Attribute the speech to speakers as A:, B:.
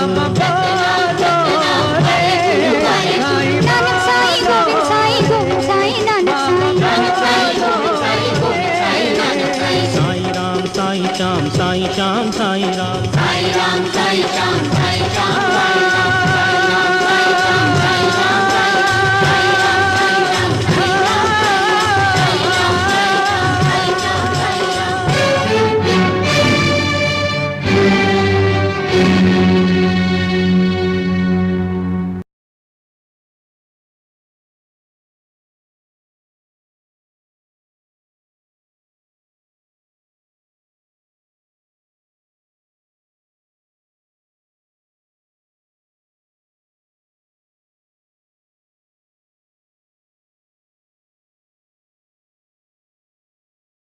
A: नाम बोलो रे
B: नानक साईं गोविंद साईं गोविंद साईं नानक साईं
A: साईं राम साईं श्याम साईं श्याम साईं राम
B: साईं राम साईं श्याम साईं श्याम